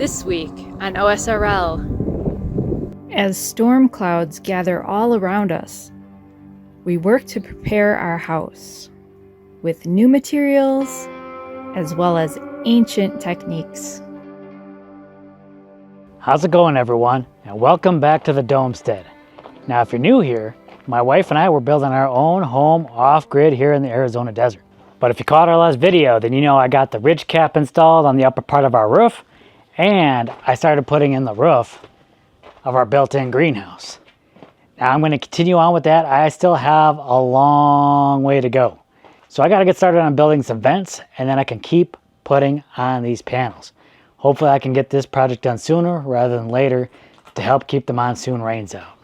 This week on OSRL. As storm clouds gather all around us, we work to prepare our house with new materials as well as ancient techniques. How's it going, everyone? And welcome back to the Domestead. Now, if you're new here, my wife and I were building our own home off-grid here in the Arizona desert. But if you caught our last video, then you know I got the ridge cap installed on the upper part of our roof, and I started putting in the roof of our built-in greenhouse. Now I'm going to continue on with that. I still have a long way to go. So I got to get started on building some vents, and then I can keep putting on these panels. Hopefully I can get this project done sooner rather than later to help keep the monsoon rains out.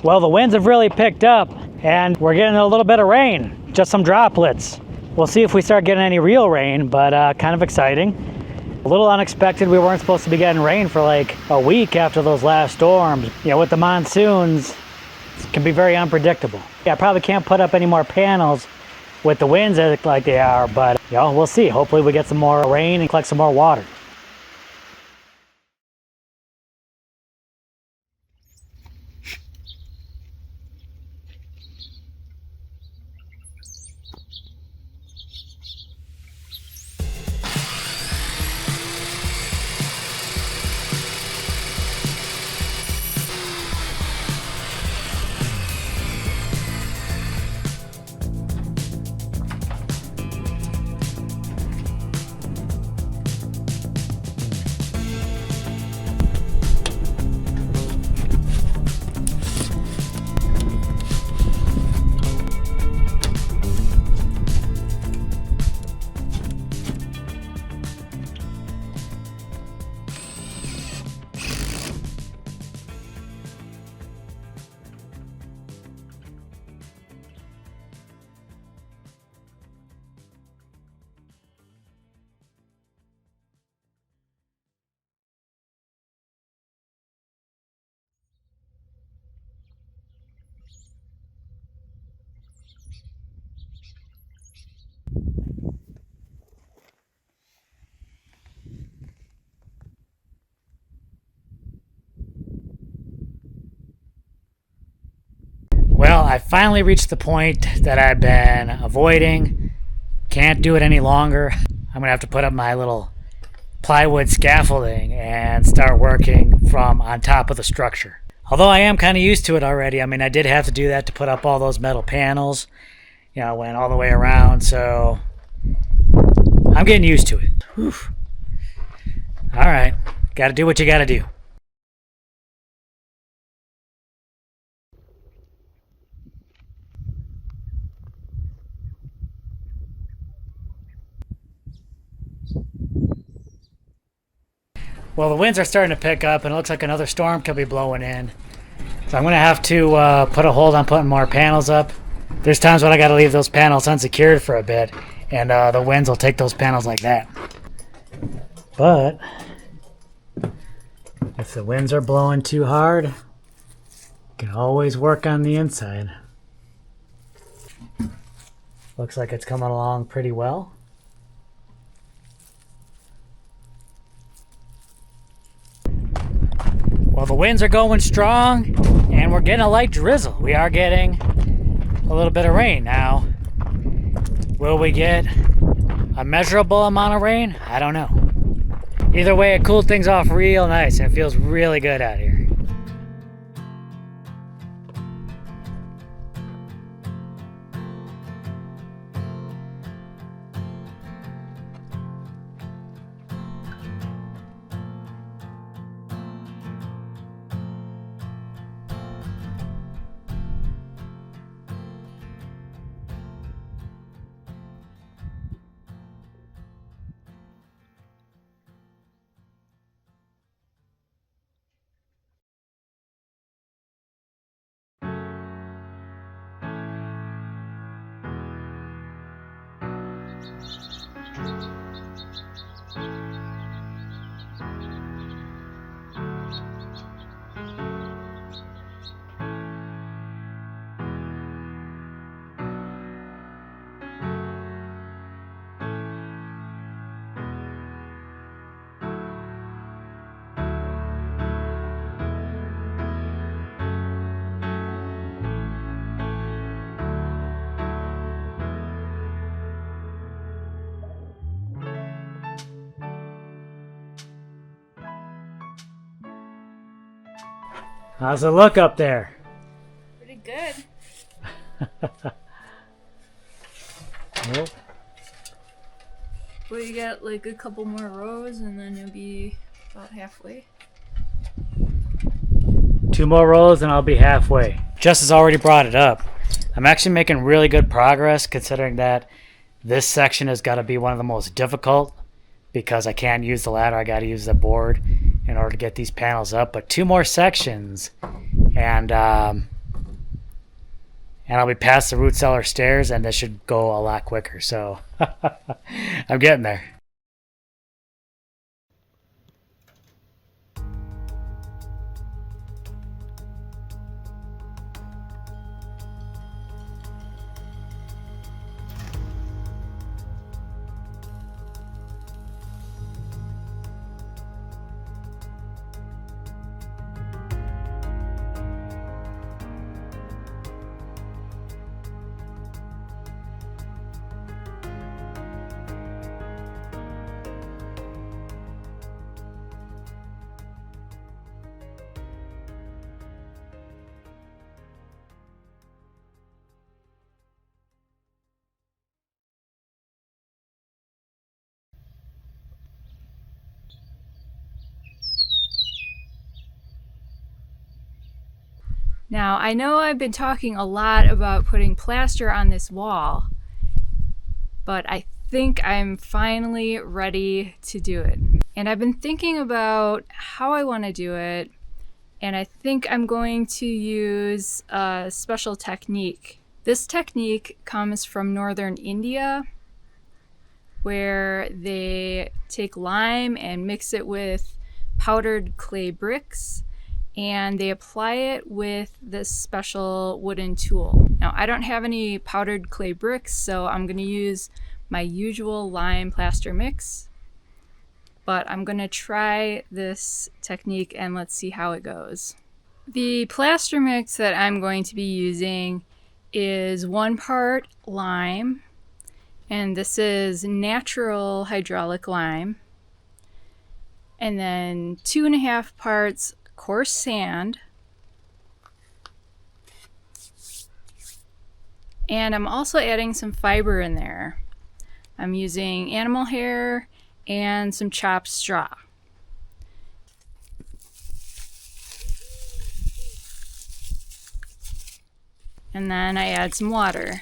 Well, the winds have really picked up and we're getting a little bit of rain, just some droplets. We'll see if we start getting any real rain, but kind of exciting. A little unexpected. We weren't supposed to be getting rain for like a week after those last storms. You know, with the monsoons, it can be very unpredictable. Yeah, I probably can't put up any more panels with the winds like they are, but you know, we'll see. Hopefully we get some more rain and collect some more water. Well, I finally reached the point that I've been avoiding. Can't do it any longer. I'm gonna have to put up my little plywood scaffolding and start working from on top of the structure. Although I am kind of used to it already. I mean, I did have to do that to put up all those metal panels. You know, I went all the way around, so I'm getting used to it. Whew. All right, gotta do what you gotta do. Well, the winds are starting to pick up and it looks like another storm could be blowing in. So I'm going to have to put a hold on putting more panels up. There's times when I got to leave those panels unsecured for a bit, and the winds will take those panels like that. But if the winds are blowing too hard, you can always work on the inside. Looks like it's coming along pretty well. Well, the winds are going strong and we're getting a light drizzle. We are getting a little bit of rain now. Will we get a measurable amount of rain? I don't know. Either way, it cooled things off real nice and it feels really good out here. How's it look up there? Pretty good. Nope. We got like a couple more rows and then you'll be about halfway. 2 more rows and I'll be halfway. Jess has already brought it up. I'm actually making really good progress considering that this section has got to be one of the most difficult because I can't use the ladder. I got to use the board in order to get these panels up. But 2 more sections and I'll be past the root cellar stairs and this should go a lot quicker. So I'm getting there. Now, I know I've been talking a lot about putting plaster on this wall, but I think I'm finally ready to do it. And I've been thinking about how I want to do it, and I think I'm going to use a special technique. This technique comes from northern India, where they take lime and mix it with powdered clay bricks, and they apply it with this special wooden tool. Now, I don't have any powdered clay bricks, so I'm going to use my usual lime plaster mix, but I'm going to try this technique and let's see how it goes. The plaster mix that I'm going to be using is 1 part lime, and this is natural hydraulic lime, and then 2.5 parts coarse sand, and I'm also adding some fiber in there. I'm using animal hair and some chopped straw. And then I add some water.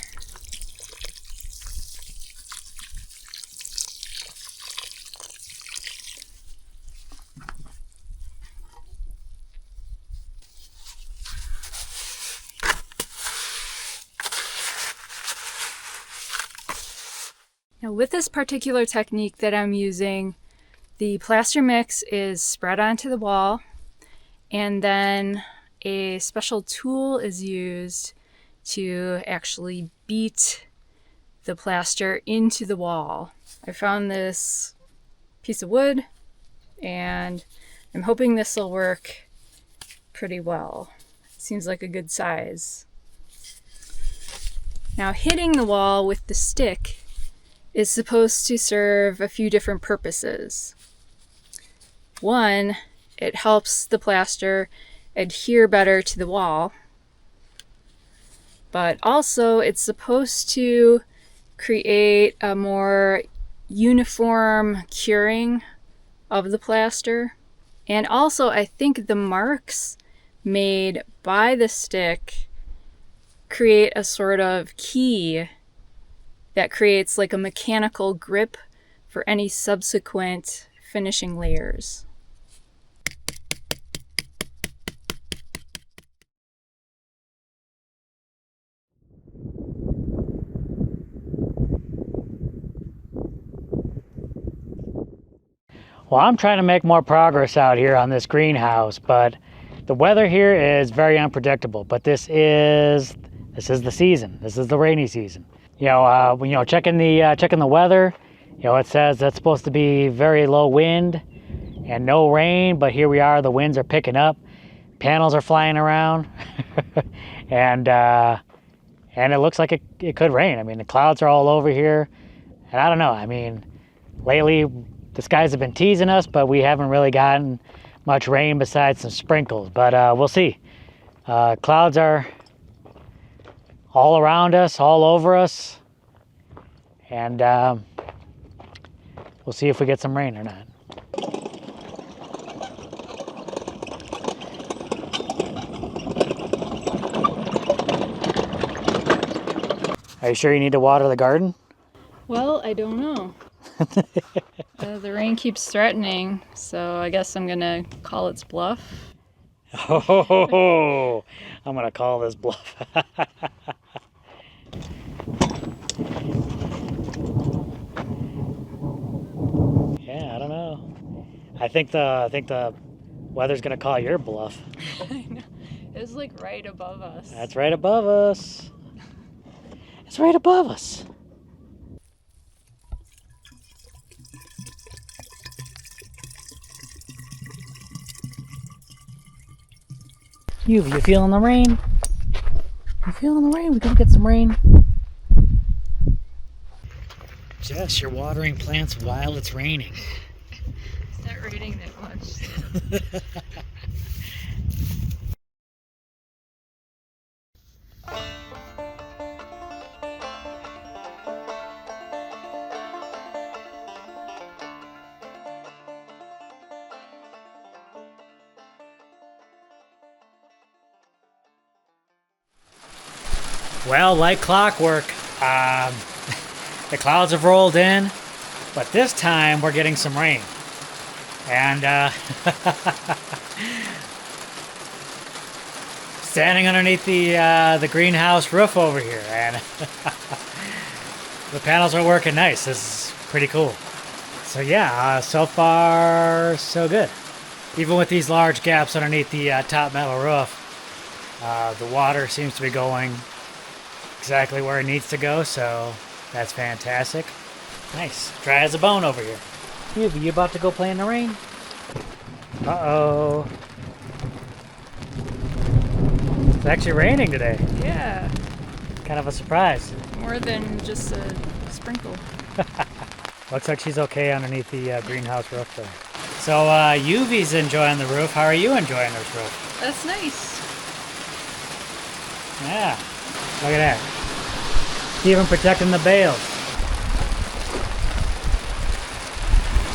Now, with this particular technique that I'm using, the plaster mix is spread onto the wall, and then a special tool is used to actually beat the plaster into the wall. I found this piece of wood, and I'm hoping this will work pretty well. It seems like a good size. Now, hitting the wall with the stick is supposed to serve a few different purposes. One, it helps the plaster adhere better to the wall, but also it's supposed to create a more uniform curing of the plaster. And also, I think the marks made by the stick create a sort of key that creates like a mechanical grip for any subsequent finishing layers. Well, I'm trying to make more progress out here on this greenhouse, but the weather here is very unpredictable. But this is the season. This is the rainy season. Checking the weather, it says that's supposed to be very low wind and no rain, but here we are. The winds are picking up, panels are flying around, and it looks like it could rain. I mean, the clouds are all over here, and I don't know. I mean, lately the skies have been teasing us, but we haven't really gotten much rain besides some sprinkles, but we'll see. Clouds are all around us, all over us, and we'll see if we get some rain or not. Are you sure you need to water the garden? Well, I don't know. The rain keeps threatening, so I guess I'm gonna call its bluff. Oh, I'm gonna call this bluff. Yeah, I don't know. I think the weather's gonna call your bluff. I know. It's like right above us. That's right above us. It's right above us. You feeling the rain? You feeling the rain? We gonna get some rain. Jess, you're watering plants while it's raining. It's not raining that much. Well, like clockwork, the clouds have rolled in, but this time we're getting some rain. And standing underneath the greenhouse roof over here, and the panels are working nice. This is pretty cool. So yeah, so far so good. Even with these large gaps underneath the top metal roof, the water seems to be going exactly where it needs to go, so that's fantastic. Nice. Dry as a bone over here. You about to go play in the rain? Uh-oh. It's actually raining today. Yeah, Kind of a surprise. more than just a sprinkle. Looks like she's okay underneath the greenhouse roof there. So Yuvi's enjoying the roof. How are you enjoying this roof? That's nice. Yeah. Look at that. Even protecting the bales.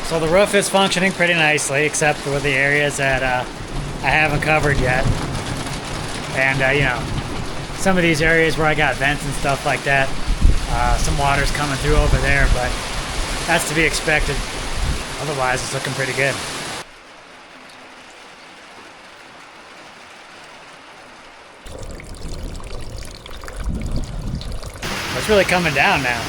So the roof is functioning pretty nicely, except for the areas that I haven't covered yet. And, you know, some of these areas where I got vents and stuff like that, some water's coming through over there, but that's to be expected. Otherwise, it's looking pretty good. It's really coming down now.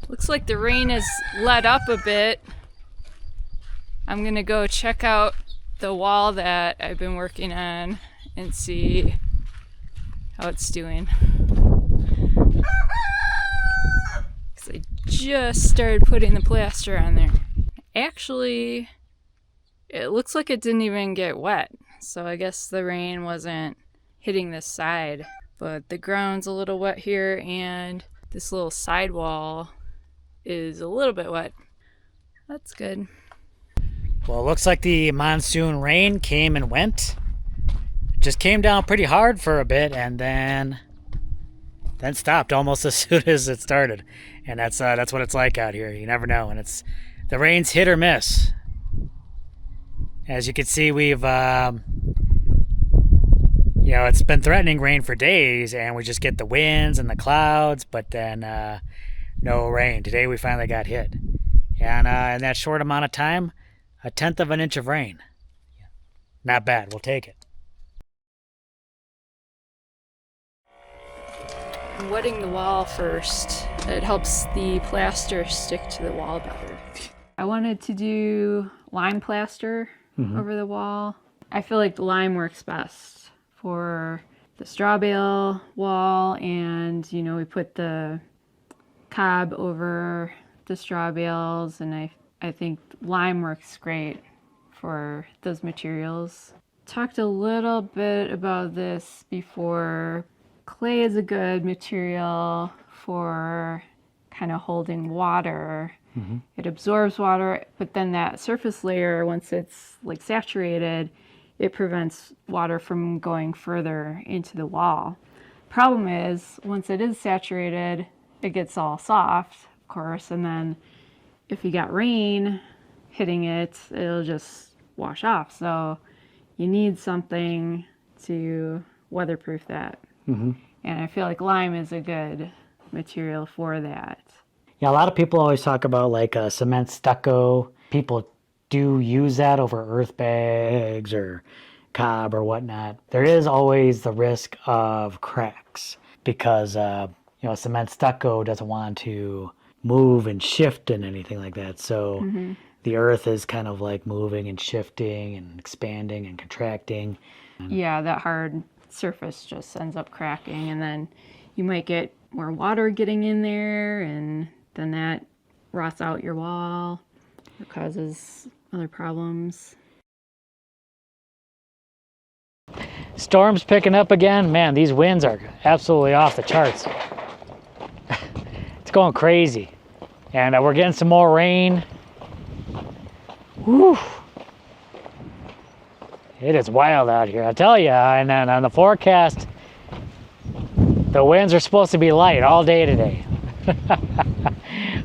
Looks like the rain has let up a bit. I'm gonna go check out the wall that I've been working on and see how it's doing. 'Cause I just started putting the plaster on there. Actually, it looks like it didn't even get wet. So I guess the rain wasn't hitting this side. But the ground's a little wet here, and this little sidewall is a little bit wet. That's good. Well, it looks like the monsoon rain came and went. It just came down pretty hard for a bit and then stopped almost as soon as it started. And that's what it's like out here. You never know. And the rain's hit or miss. As you can see, we've you know, it's been threatening rain for days, and we just get the winds and the clouds, but then no rain. Today we finally got hit. And in that short amount of time, 1/10 of an inch of rain. Not bad. We'll take it. I'm wetting the wall first. It helps the plaster stick to the wall better. I wanted to do lime plaster over the wall. I feel like the lime works best for the straw bale wall, and you know, we put the cob over the straw bales, and I think lime works great for those materials. Talked a little bit about this before. Clay is a good material for kind of holding water. It absorbs water, but then that surface layer, once it's like saturated, it prevents water from going further into the wall. Problem is, once it is saturated, it gets all soft, of course, and then if you got rain hitting it, it'll just wash off. So you need something to weatherproof that. And I feel like lime is a good material for that. Yeah, a lot of people always talk about like cement stucco. People do use that over earth bags or cob or whatnot. There is always the risk of cracks because you know, cement stucco doesn't want to move and shift and anything like that. So the earth is kind of like moving and shifting and expanding and contracting. Yeah, that hard surface just ends up cracking, and then you might get more water getting in there, and then that rots out your wall or causes other problems. Storms picking up again. Man, these winds are absolutely off the charts. It's going crazy. And we're getting some more rain. Whew. It is wild out here, I tell you. And then on the forecast, the winds are supposed to be light all day today.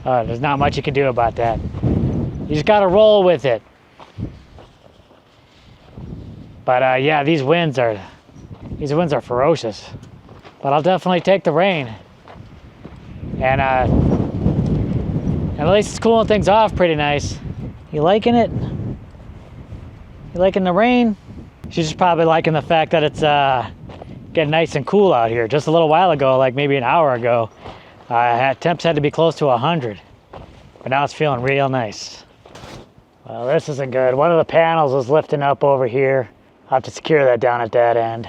There's not much you can do about that. You just got to roll with it. But yeah, these winds are ferocious. But I'll definitely take the rain. And at least it's cooling things off pretty nice. You liking it? You liking the rain? She's just probably liking the fact that it's getting nice and cool out here. Just a little while ago, like maybe an hour ago, temps had to be close to 100. But now it's feeling real nice. Well, this isn't good. One of the panels is lifting up over here. I'll have to secure that down at that end.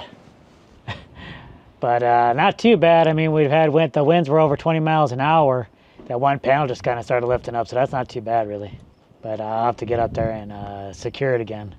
But not too bad. I mean, the winds were over 20 miles an hour. That one panel just kind of started lifting up, so that's not too bad really. But I'll have to get up there and secure it again.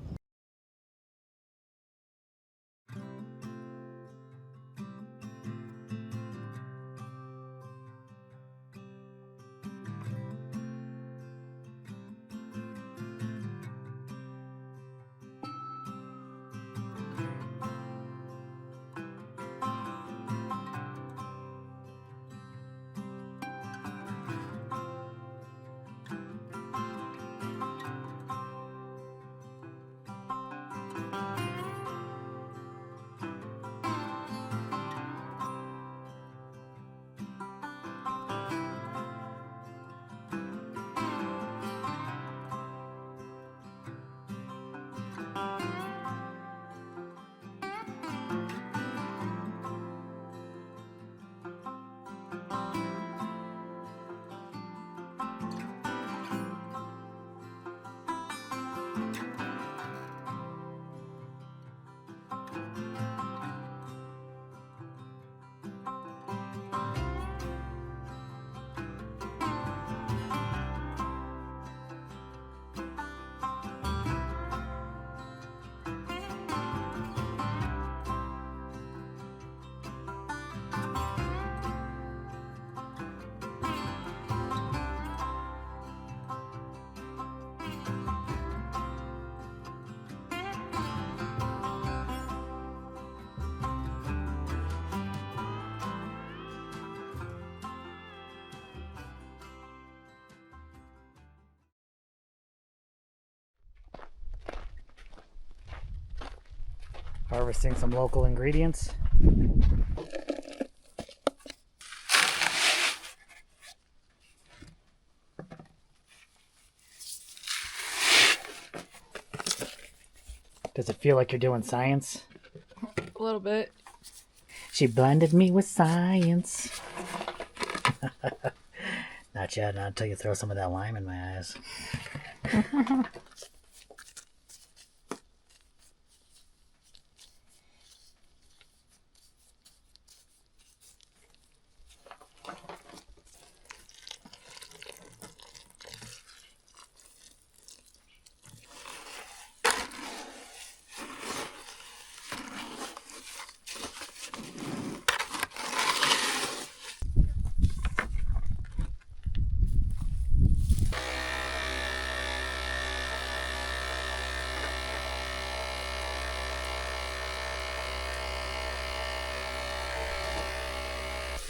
Harvesting some local ingredients. Does it feel like you're doing science? A little bit. She blinded me with science. No, not yet, not until you throw some of that lime in my eyes.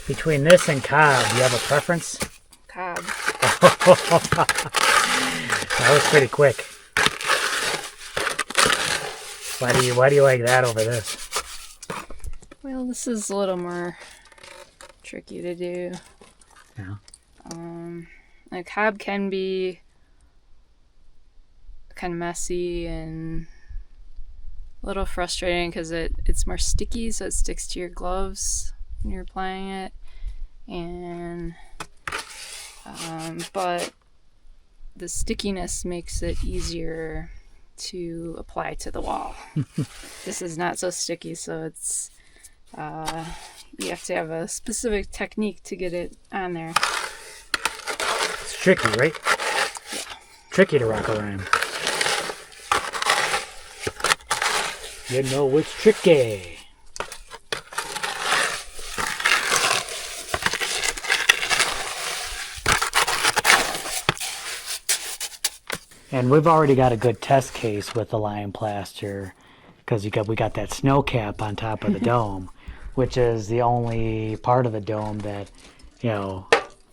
Between this and cob, do you have a preference? Cob. That was pretty quick. Why do you like that over this? Well, this is a little more tricky to do. Yeah. A cob can be kind of messy and a little frustrating because it's more sticky, so it sticks to your gloves when you're applying it. And but the stickiness makes it easier to apply to the wall. This is not so sticky, so it's you have to have a specific technique to get it on there. It's tricky, right? Yeah. Tricky to rock around. You know it's tricky. And we've already got a good test case with the lime plaster because we got that snow cap on top of the dome, which is the only part of the dome that, you know,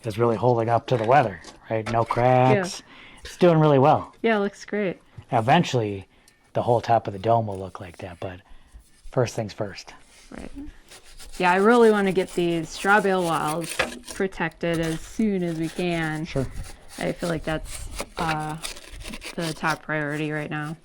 is really holding up to the weather, right? No cracks. Yeah. It's doing really well. Yeah, it looks great. Eventually, the whole top of the dome will look like that, but first things first. Right. Yeah, I really want to get these straw bale walls protected as soon as we can. Sure. I feel like that's the top priority right now.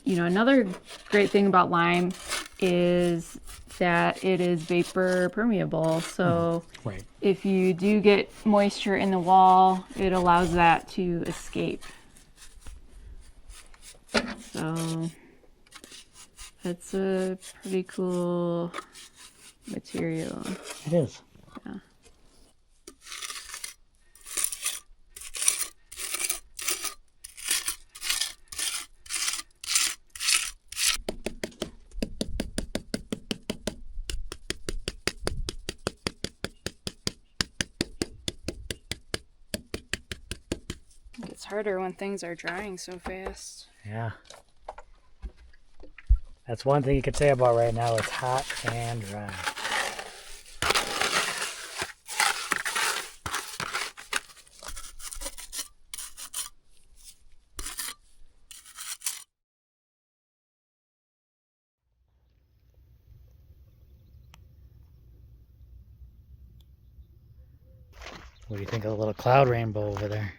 You know, another great thing about lime is that it is vapor permeable. So right. If you do get moisture in the wall, it allows that to escape. So it's a pretty cool material. It is. Yeah. It's harder when things are drying so fast. Yeah. That's one thing you could say about right now. It's hot and dry. What do you think of the little cloud rainbow over there?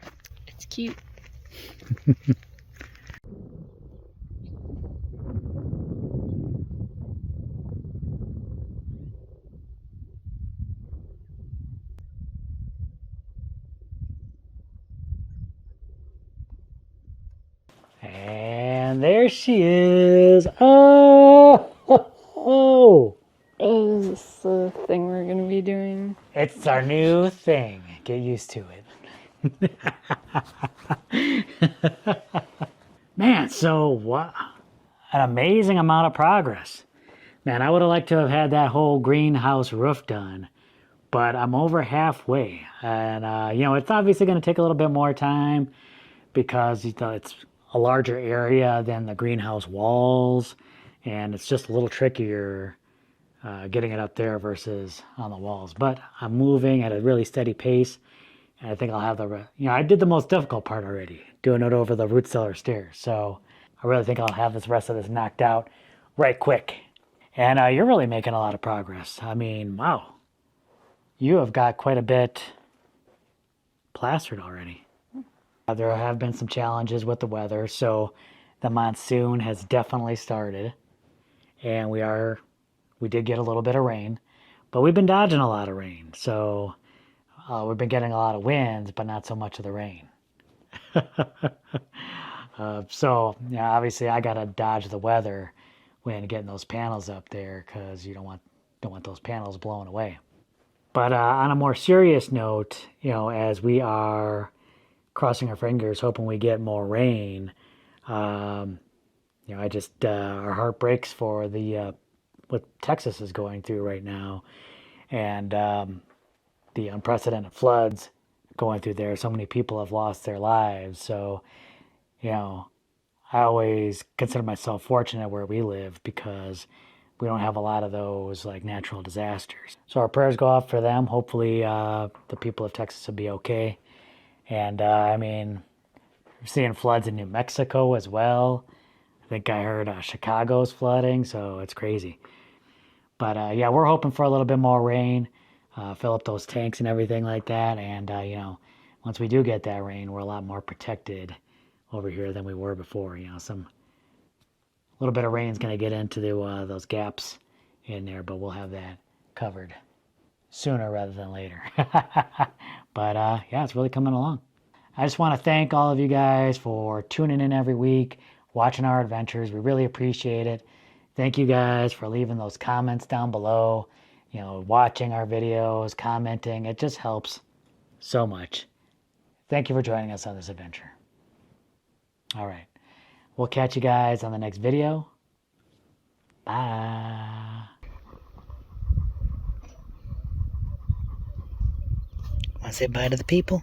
It's cute. And there she is. Oh, oh. Is this the thing we're going to be doing? It's our new thing. Get used to it. Man, so what? An amazing amount of progress. Man, I would have liked to have had that whole greenhouse roof done, but I'm over halfway. And, you know, it's obviously going to take a little bit more time because it's a larger area than the greenhouse walls, and it's just a little trickier getting it up there versus on the walls. But I'm moving at a really steady pace, and I think I'll have I did the most difficult part already, doing it over the root cellar stairs. So I really think I'll have this rest of this knocked out right quick. And you're really making a lot of progress. I mean, wow. You have got quite a bit plastered already. There have been some challenges with the weather, so the monsoon has definitely started. And we did get a little bit of rain, but we've been dodging a lot of rain. So we've been getting a lot of winds, but not so much of the rain. So, yeah, obviously I got to dodge the weather when getting those panels up there because you don't want those panels blowing away. But on a more serious note, as we are crossing our fingers, hoping we get more rain, I just our heart breaks for the what Texas is going through right now, and the unprecedented floods going through there. So many people have lost their lives. So, I always consider myself fortunate where we live because we don't have a lot of those like natural disasters. So our prayers go out for them. Hopefully, the people of Texas will be okay. And I mean, we're seeing floods in New Mexico as well. I think I heard Chicago's flooding, so it's crazy. But yeah, we're hoping for a little bit more rain, fill up those tanks and everything like that. And once we do get that rain, we're a lot more protected over here than we were before. Some little bit of rain is going to get into those gaps in there, but we'll have that covered sooner rather than later. But yeah, it's really coming along. I just want to thank all of you guys for tuning in every week, watching our adventures. We really appreciate it. Thank you guys for leaving those comments down below, watching our videos, commenting. It just helps so much. Thank you for joining us on this adventure. All right. We'll catch you guys on the next video. Bye. Want to say bye to the people?